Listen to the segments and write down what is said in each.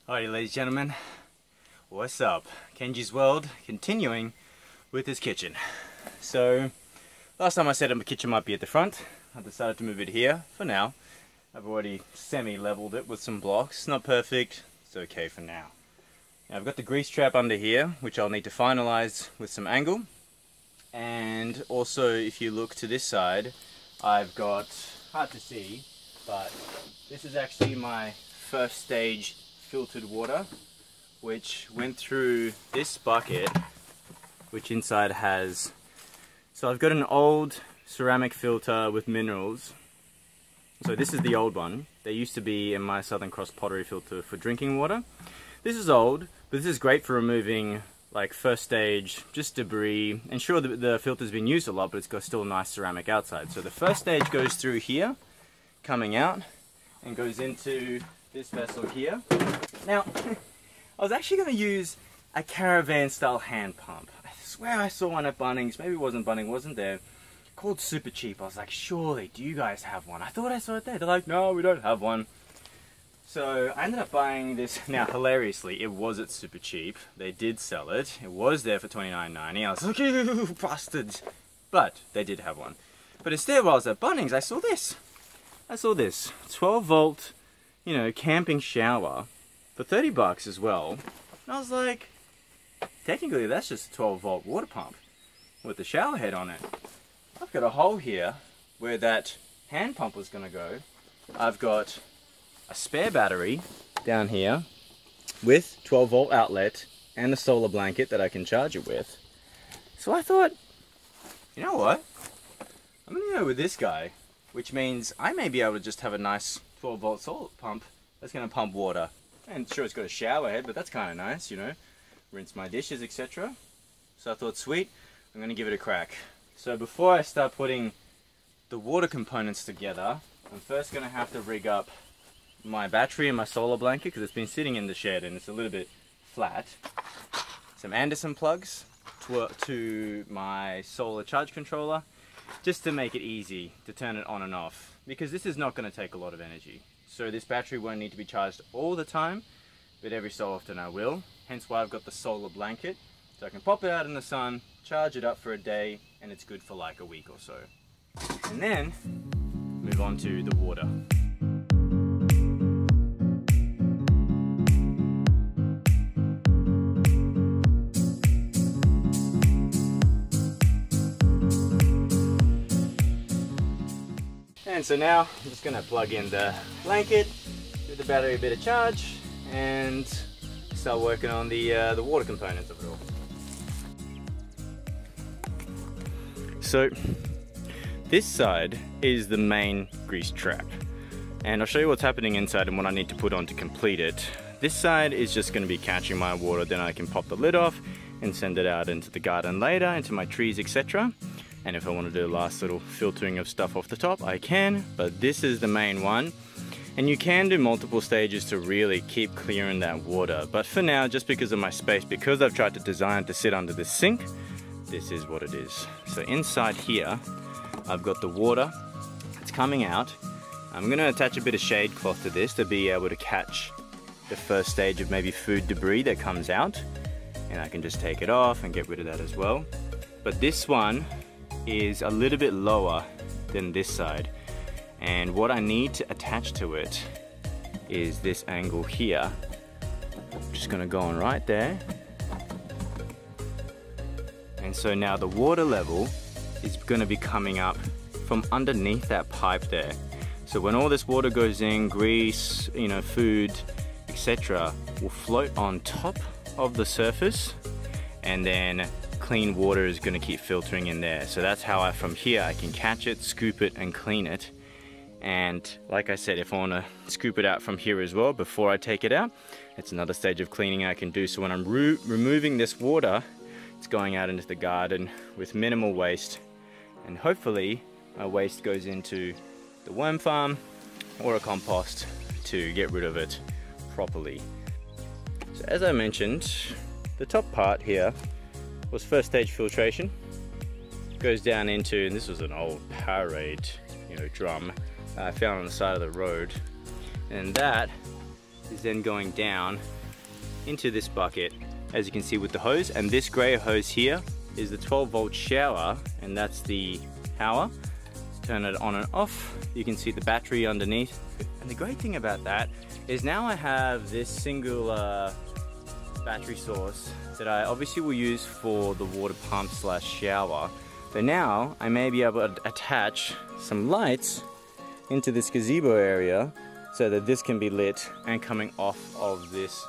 Alrighty, ladies and gentlemen, what's up? Kenji's World, continuing with his kitchen. So, last time I said my kitchen might be at the front. I decided to move it here for now. I've already semi-leveled it with some blocks. Not perfect, it's okay for now. Now, I've got the grease trap under here, which I'll need to finalize with some angle. And also, if you look to this side, I've got, hard to see, but this is actually my first stage filtered water, which went through this bucket, which inside has, so I've got an old ceramic filter with minerals. So this is the old one. There used to be in my Southern Cross pottery filter for drinking water. This is old, but this is great for removing like first stage, just debris. And sure, the filter's been used a lot, but it's got still a nice ceramic outside. So the first stage goes through here, coming out, and goes into this vessel here. Now, I was actually going to use a caravan style hand pump. I swear I saw one at Bunnings, maybe it wasn't Bunnings, wasn't there, called Super Cheap. I was like, surely, do you guys have one? I thought I saw it there. They're like, no, we don't have one. So I ended up buying this. Now, hilariously, it was at Super Cheap. They did sell it. It was there for $29.90. I was like, you bastards. But they did have one. But instead, while I was at Bunnings, I saw this. 12 volt, you know, camping shower for 30 bucks as well. And I was like, technically that's just a 12 volt water pump with the shower head on it. I've got a hole here where that hand pump was gonna go. I've got a spare battery down here with 12 volt outlet and a solar blanket that I can charge it with. So I thought, you know what? I'm gonna go with this guy, which means I may be able to just have a nice 12 volt solar pump that's going to pump water. And sure, it's got a shower head, but that's kind of nice, you know, rinse my dishes, etc. So I thought, sweet, I'm going to give it a crack. So before I start putting the water components together, I'm first going to have to rig up my battery and my solar blanket because it's been sitting in the shed and it's a little bit flat. Some Anderson plugs to my solar charge controller, just to make it easy to turn it on and off, because this is not going to take a lot of energy. So this battery won't need to be charged all the time, but every so often I will. Hence why I've got the solar blanket, so I can pop it out in the sun, charge it up for a day, and it's good for like a week or so. And then move on to the water. And so now I'm just going to plug in the blanket, give the battery a bit of charge, and start working on the water components of it all. So this side is the main grease trap, and I'll show you what's happening inside and what I need to put on to complete it. This side is just going to be catching my water, then I can pop the lid off and send it out into the garden later, into my trees, etc. And if I want to do the last little filtering of stuff off the top, I can, but this is the main one. And you can do multiple stages to really keep clearing that water. But for now, just because of my space, because I've tried to design it to sit under the sink, this is what it is. So inside here, I've got the water. It's coming out. I'm going to attach a bit of shade cloth to this to be able to catch the first stage of maybe food debris that comes out. And I can just take it off and get rid of that as well. But this one is a little bit lower than this side, and what I need to attach to it is this angle here. I'm just gonna go on right there, and so now the water level is gonna be coming up from underneath that pipe there. So when all this water goes in, grease, you know, food, etc., will float on top of the surface, and then clean water is going to keep filtering in there. So that's how from here I can catch it, scoop it, and clean it. And like I said, if I want to scoop it out from here as well before I take it out, it's another stage of cleaning I can do. So when I'm removing this water, it's going out into the garden with minimal waste, and hopefully my waste goes into the worm farm or a compost to get rid of it properly. So as I mentioned, the top part here was first stage filtration. Goes down into, and this was an old Powerade, you know, drum I found on the side of the road, and that is then going down into this bucket, as you can see with the hose, and this grey hose here is the 12-volt shower, and that's the power. Turn it on and off. You can see the battery underneath. And the great thing about that is now I have this single battery source that I obviously will use for the water pump slash shower. But now I may be able to attach some lights into this gazebo area so that this can be lit and coming off of this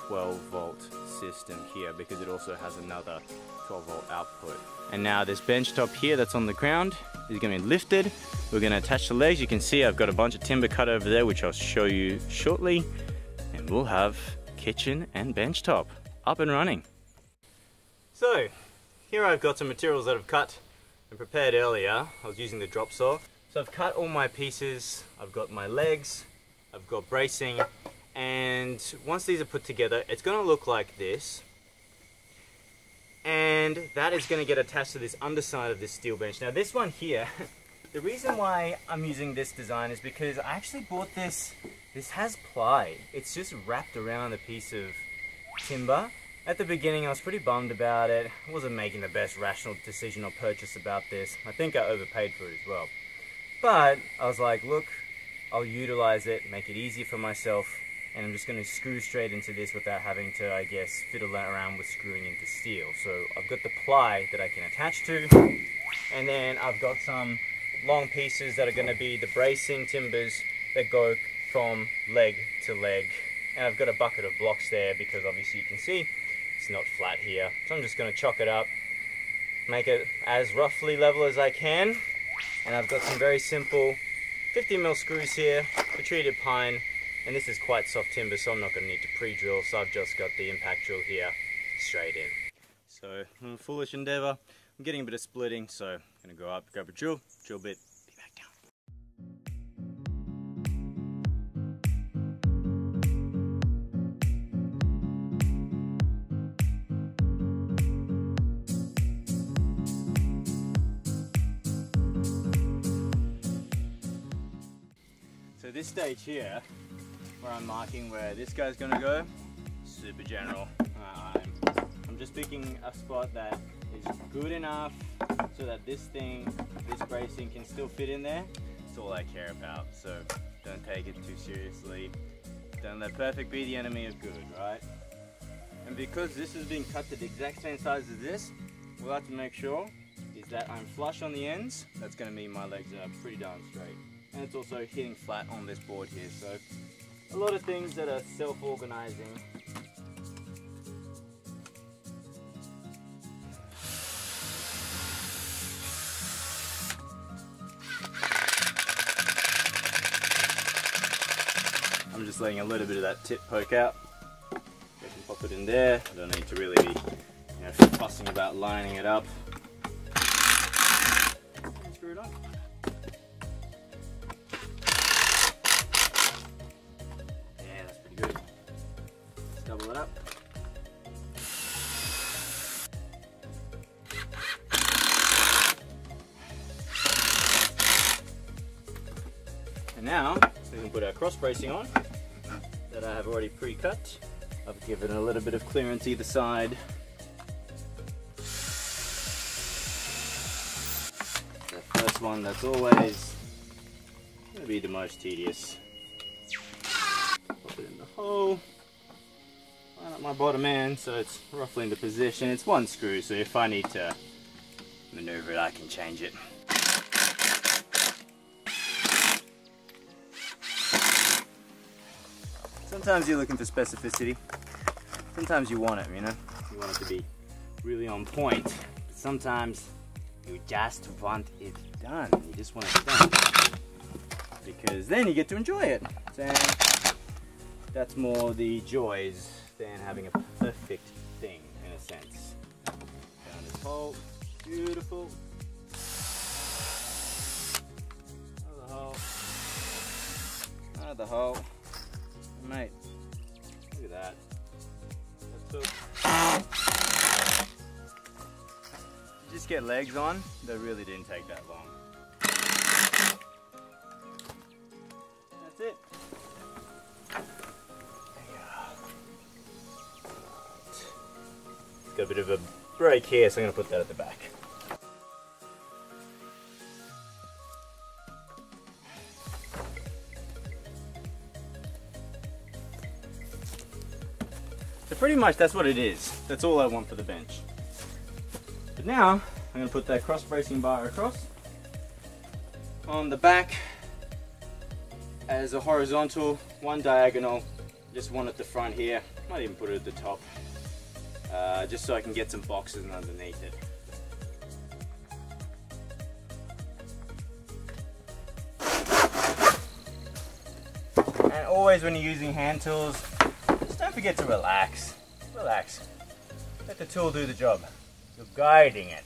12-volt system here, because it also has another 12-volt output. And now this bench top here that's on the ground is going to be lifted. We're going to attach the legs. You can see I've got a bunch of timber cut over there, which I'll show you shortly, and we'll have kitchen and bench top up and running. So here I've got some materials that I've cut and prepared earlier. I was using the drop saw. So I've cut all my pieces. I've got my legs, I've got bracing, and once these are put together, it's going to look like this. And that is going to get attached to this underside of this steel bench. Now this one here, the reason why I'm using this design is because I actually bought this. This has ply. It's just wrapped around a piece of timber. At the beginning I was pretty bummed about it. I wasn't making the best rational decision or purchase about this. I think I overpaid for it as well. But I was like, look, I'll utilize it, make it easier for myself, and I'm just going to screw straight into this without having to, I guess, fiddle around with screwing into steel. So I've got the ply that I can attach to, and then I've got some long pieces that are going to be the bracing timbers that go from leg to leg. And I've got a bucket of blocks there because obviously you can see it's not flat here. So I'm just going to chalk it up, make it as roughly level as I can. And I've got some very simple 50mm screws here for treated pine. And this is quite soft timber, so I'm not going to need to pre-drill, so I've just got the impact drill here straight in. So, a foolish endeavour. I'm getting a bit of splitting, so I'm going to go up, grab a drill bit, be back down. So this stage here, where I'm marking where this guy's gonna go, super general. I'm just picking a spot that is good enough so that this bracing can still fit in there. That's all I care about. So don't take it too seriously. Don't let perfect be the enemy of good, right? And because this is being cut to the exact same size as this, we'll have to make sure is that I'm flush on the ends. That's gonna mean my legs are pretty darn straight. And it's also hitting flat on this board here. So a lot of things that are self-organizing. I'm just letting a little bit of that tip poke out. I can pop it in there. I don't need to really be, fussing about lining it up. Screw it on. Double it up. And now we can put our cross bracing on that I have already pre-cut. I've given a little bit of clearance either side. The first one, that's always going to be the most tedious. Pop it in the hole. Line up my bottom end so it's roughly into position. It's one screw, so if I need to maneuver it, I can change it. Sometimes you're looking for specificity. Sometimes you want it, you want it to be really on point. But sometimes you just want it done. You just want it done. Because then you get to enjoy it. And that's more the joys than having a perfect thing, in a sense. Down this hole, beautiful. Another hole. Another hole. Mate, look at that. That took... Just get legs on, that really didn't take that long. That's it. got a bit of a break here, so I'm going to put that at the back. So pretty much that's what it is. That's all I want for the bench. But now I'm going to put that cross bracing bar across on the back as a horizontal, one diagonal, just one at the front here. Might even put it at the top, just so I can get some boxes underneath it. And always when you're using hand tools, just don't forget to relax. Relax. Let the tool do the job. You're guiding it.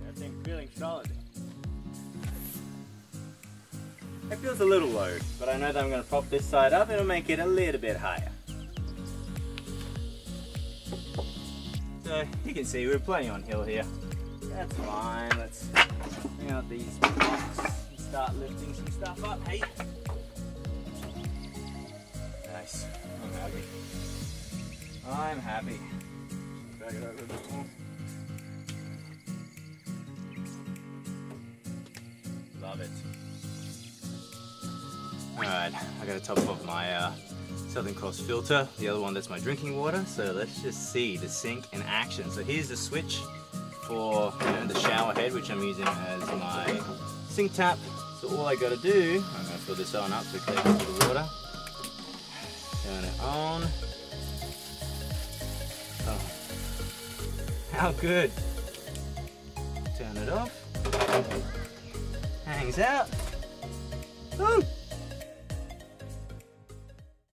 Everything's feeling solid. It feels a little low, but I know that I'm going to prop this side up. It'll make it a little bit higher. So you can see we're plenty on hill here. That's fine. Let's bring out these blocks and start lifting some stuff up. Hey, nice. I'm happy. I'm happy. Back it over a bit more. Love it. Alright, I got a top of my Southern Cross filter, the other one that's my drinking water, so let's just see the sink in action. So here's the switch for the shower head, which I'm using as my sink tap. So all I got to do, I'm going to fill this on up to connect to the water, turn it on. Oh, how good! Turn it off, hangs out. Boom!